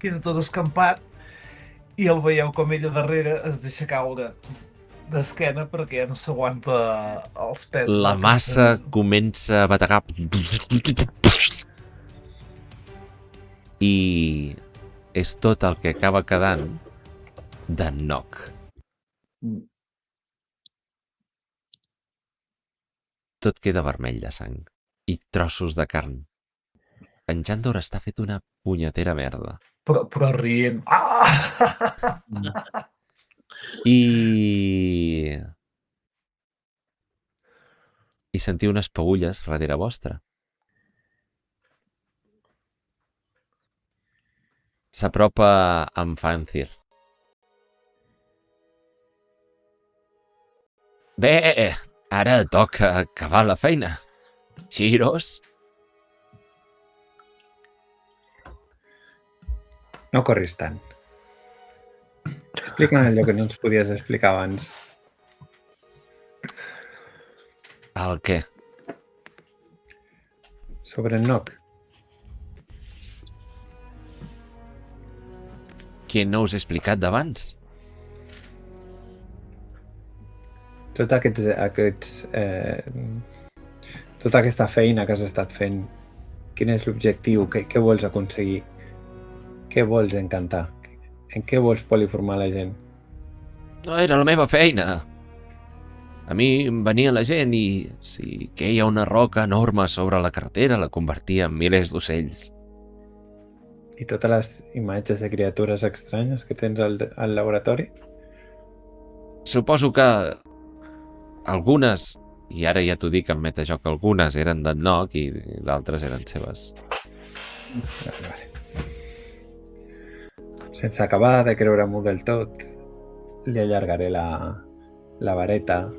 queda tot escampat, i el veieu com ella darrere es deixa caure d'esquena perquè ja no s'aguanta els pets. La massa comença a bategar. I és tot el que acaba quedant de Noc. Tot queda vermell de sang i trossos de carn. En Jandor està fet una punyetera merda. Però rient. Ah! I sentiu unes peülles darrere vostra. S'apropa amb Fanzir. Bé, ara toca acabar la feina. Chiros? No corris tant. Explica'm allò que no ens podies explicar abans. El què? Sobre en Noc. Què no us he explicat d'abans? Tota aquesta feina que has estat fent, quin és l'objectiu? Què vols aconseguir? Què vols encantar? En què vols poliformar la gent? No era la meva feina. A mi em venia la gent i si queia una roca enorme sobre la carretera la convertia en milers d'ocells. I totes les imatges de criatures estranyes que tens al laboratori? Suposo que algunes, i ara ja t'ho dic en metajoc, algunes eren d'en Noc i d'altres eren seves. Vale. Sense acabar de creure-m'ho del tot, li allargaré la vareta,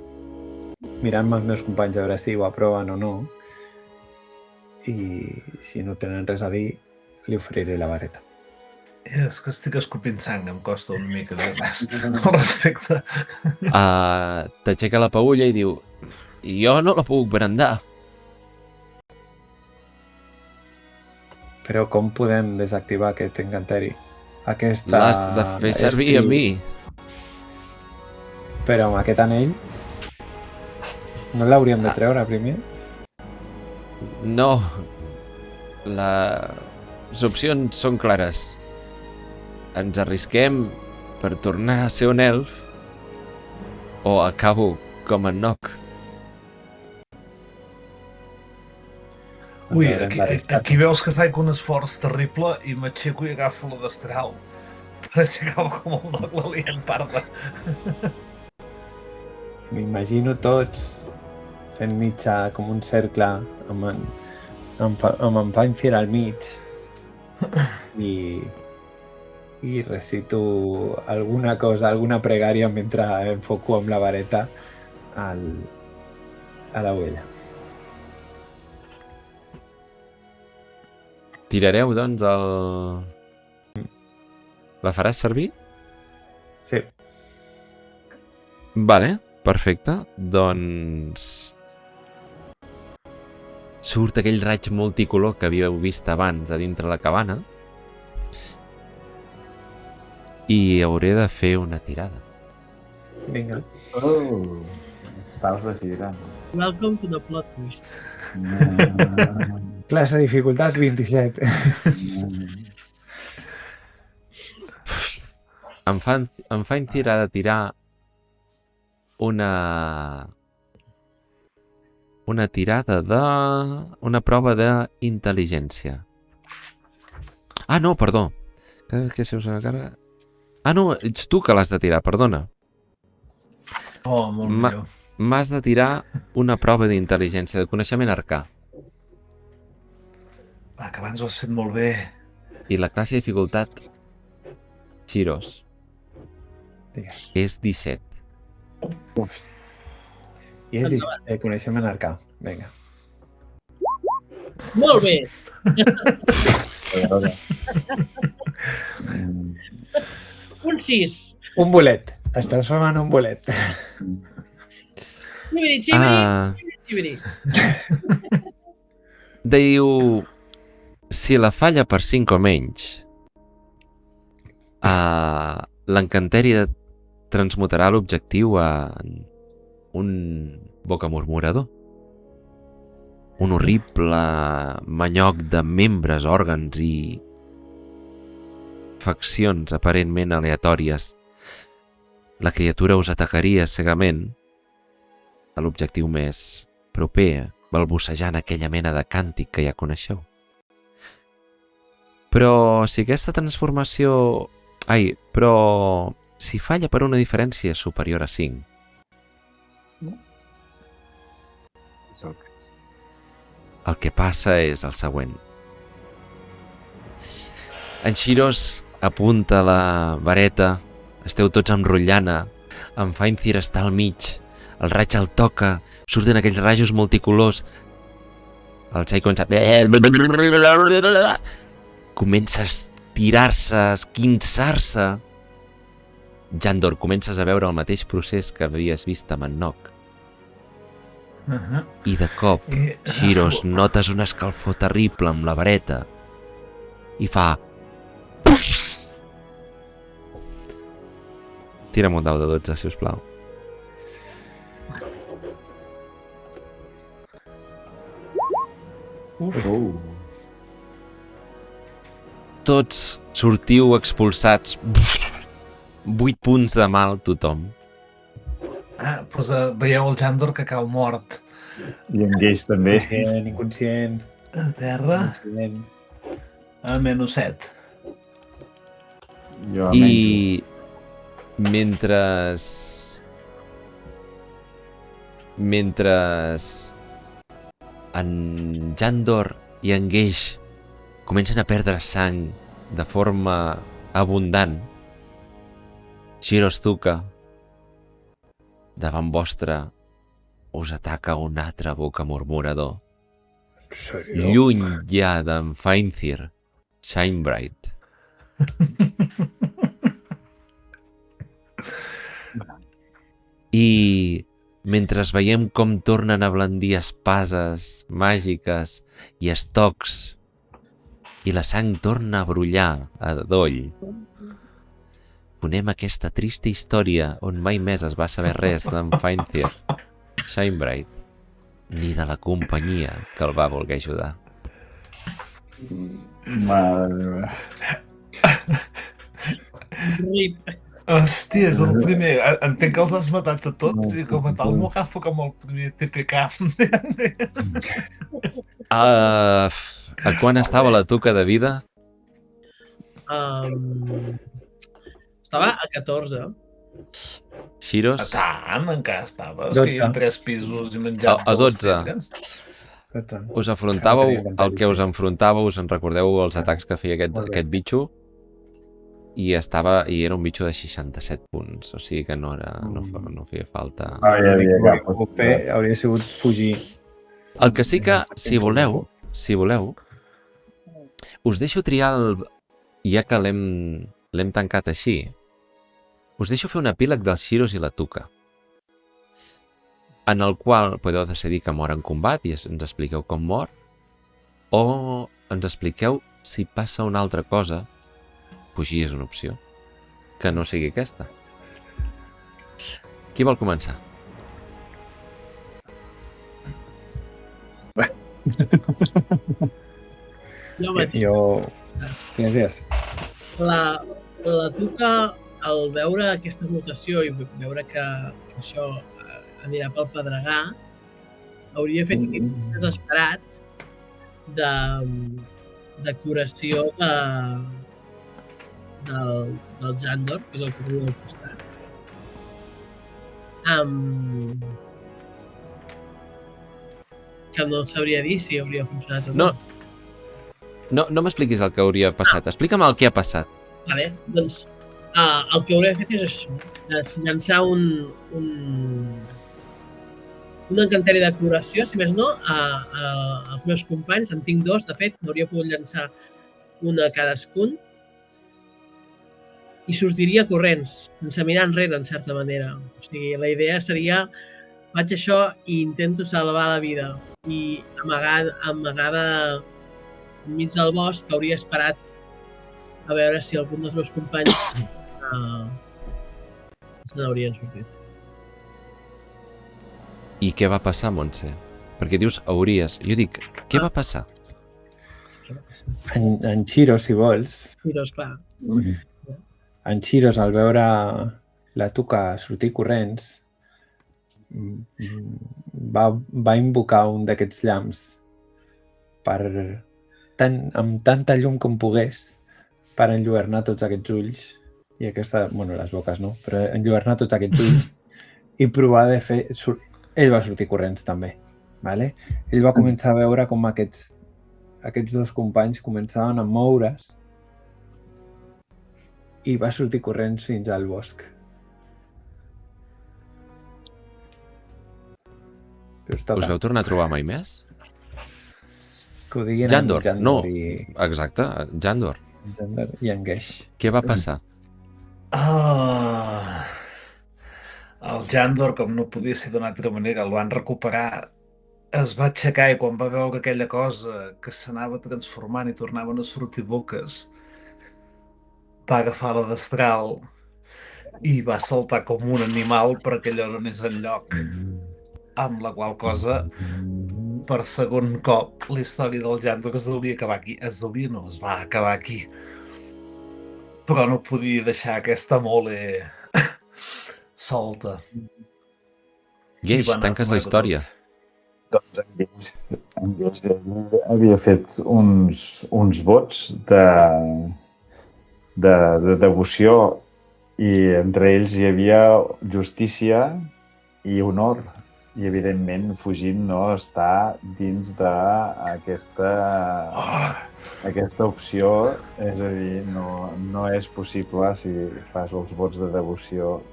mirant-me els meus companys a veure si ho aproven o no, i si no tenen res a dir, li oferiré la vareta. És que estic escopint sang, em costa una mica de res al respecte. T'aixeca la peulla i diu: jo no la puc brandar. Però com podem desactivar aquest encanteri? L'has de fer servir a mi. Però amb aquest anell no l'hauríem de treure primer? No. Les opcions són clares. Ens arrisquem per tornar a ser un elf o acabo com en Noc. Ui, aquí veus que faig un esforç terrible i m'aixeco i agafo la destral per aixecar-me com el Noc la lient parda. M'imagino tots fent mitja com un cercle amb en Fanzir al mig i recito alguna cosa, alguna pregària mentre enfoco amb la vareta a la ovella. Tirareu, doncs, La faràs servir? Sí. Vale, perfecte. Doncs surt aquell raig multicolor que havíeu vist abans a dintre la cabana i hauré de fer una tirada. Vinga. Estaves decidint. Welcome to the plot twist. Classe de dificultat 27. Em fa tirar de tirar una tirada de... una prova d'intel·ligència. Ah, no, perdó. Que se us encarga... Ah, no, ets tu que l'has de tirar, perdona. Oh, molt millor. M'has de tirar una prova d'intel·ligència, de coneixement arcà. Va, que abans ho has fet molt bé. I la classe de dificultat, Chiros, Digues. és 17. I és coneixement arcà. Vinga. Molt bé. Un 6. Un bolet. Es transforma en un bolet. Xibiri, xibiri. Diu, si la falla per 5 o menys, l'encanteri transmutarà l'objectiu en un bocamurmurador. Un horrible manyoc de membres, òrgans i faccions aparentment aleatòries. La criatura us atacaria cegament a l'objectiu més proper, balbucejant aquella mena de càntic que ja coneixeu. Però si aquesta transformació... però si falla per una diferència superior a 5, el que passa és el següent. En Chiros apunta la vareta, esteu tots enrotllant-la, en Feinzir està al mig, el raig el toca, surten aquells rajos multicolors, el Xai comença a estirar-se, a esquinçar-se. Jandor, comences a veure el mateix procés que havies vist amb en Noc. I de cop, Chiros, notes una escalfor terrible amb la vareta i fa... Tira'm un dau de 12, sisplau. Tots sortiu expulsats. 8 punts de mal, tothom. Doncs veieu el Jandor que cau mort I en Geix també. Inconscient. a terra a -7. Jo I mentre en Jandor i en Geix comencen a perdre sang de forma abundant, Shirostuka, davant vostre, us ataca un altre bocamurmurador. Lluny ja d'en Feinzir, Shinebright. I mentre veiem com tornen a blandir espases màgiques i estocs i la sang torna a brollar a doll, ponem aquesta trista història on mai més es va saber res d'en Feinzir, Shinebright, ni de la companyia que el va voler ajudar. Mare meva. Rip. Hòstia, és el primer. Entenc que els has matat a tots i com a tal m'ho agafo com el primer TPK. A quan estava la tuca de vida? Estava a 14. Shiros? Tant, encara estaves. 12. Que hi ha 3 pisos i menjant A 12. pedres. Us afrontàveu, el que us enfrontàveu, us en recordeu els atacs que feia aquest bitxo? I era un bitxo de 67 punts, o sigui que no feia falta. Hauria sigut fugir. El que sí que, si voleu, us deixo triar ja que l'hem tancat així, us deixo fer un epíleg dels Shiros i la Tuca, en el qual podeu decidir que mor en combat i ens expliqueu com mor, o ens expliqueu si passa una altra cosa. Fugir és una opció, que no sigui aquesta. Qui vol començar? Jo... Gràcies. La Tuca, al veure aquesta mutació i veure que això anirà pel pedregar, hauria fet un desesperat de curació del Jandor, que és el que tenia al costat. Que no sabria dir si hauria funcionat o no. No m'expliquis el que hauria passat. Explica'm el que ha passat. Vale, doncs el que hauré fet és això, és llançar un encanteri de curació, si més no, als meus companys. En tinc dos, de fet, n'hauria pogut llançar una a cadascun, i sortiria corrents, sense mirar enrere, en certa manera. O sigui, la idea seria, faig això i intento salvar la vida. I amagada enmig del bosc, hauria esperat a veure si algun dels meus companys se n'haurien sortit. I què va passar, Montse? Perquè dius hauries. Jo dic, què va passar? Què va passar? En Chiro, si vols, Mira, esclar. en Chiros, al veure la Tuca sortir corrents, va invocar un d'aquests llamps amb tanta llum com pogués per enlluernar tots aquests ulls i les boques no, però enlluernar tots aquests ulls i provar de fer... Ell va sortir corrents també, vale? Ell va començar a veure com aquests dos companys començaven a moure's i va sortir corrents fins al bosc. Us veu tornar a trobar mai més? Que ho diguin Jandor, no. I Exacte, Jandor. en Gesh. Què va passar? El Jandor, com no podia ser d'una altra manera, el van recuperar. Es va aixecar i quan va veure aquella cosa que s'anava transformant i tornaven a sortir boques, va agafar la destral i va saltar com un animal per aquella on és enlloc. Amb la qual cosa, per segon cop, la història del Jandor es devia acabar aquí. Es va acabar aquí. Però no podia deixar aquesta mole solta. Geix, tanques la història. Doncs en Geix havia fet uns vots de devoció i entre ells hi havia justícia i honor. I, evidentment, fugint no està dins d'aquesta opció. És a dir, no és possible, si fas els vots de devoció,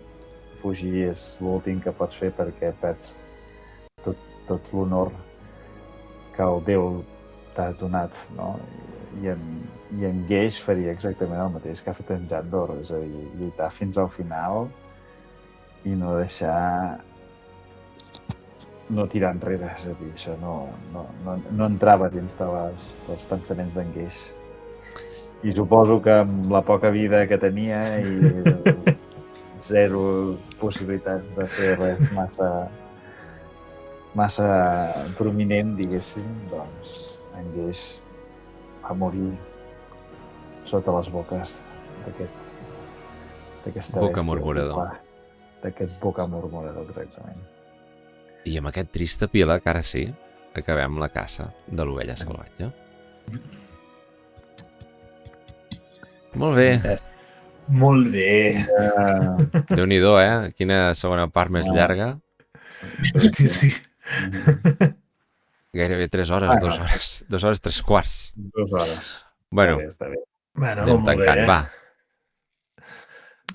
fugir és l'últim que pots fer perquè perds tot l'honor que el Déu t'ha donat, no? I en Geix faria exactament el mateix que ha fet en Jandor, és a dir, lluitar fins al final i no deixar... no tirar enrere, és a dir, això no entrava dins dels pensaments d'en Geix. I suposo que amb la poca vida que tenia i zero possibilitats de fer res massa prominent, diguéssim, doncs en Geix va morir sota les boques d'aquesta Boca murmurador. D'aquest boca murmurador, exactament. I amb aquest trist epíleg, ara sí, acabem la caça de l'ovella salvatge. Molt bé. Molt bé. Déu-n'hi-do, Quina segona part més llarga. Hòstia, sí. Gairebé 3 hores, 2 hores, 2 hores, 3 quarts. 2 hores. Bueno, Està bé. Bueno, anem molt tancant, bé. va.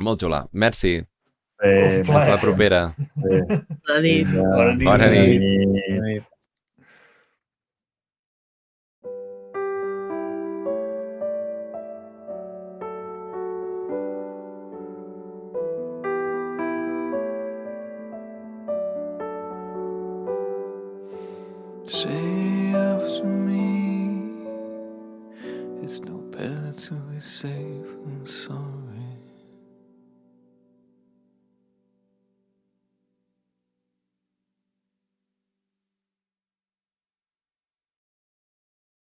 Molt xula. Merci. Un Fins la plaer. propera. Bona nit. Bona nit. Say after me, it's no better to be safe than sorry.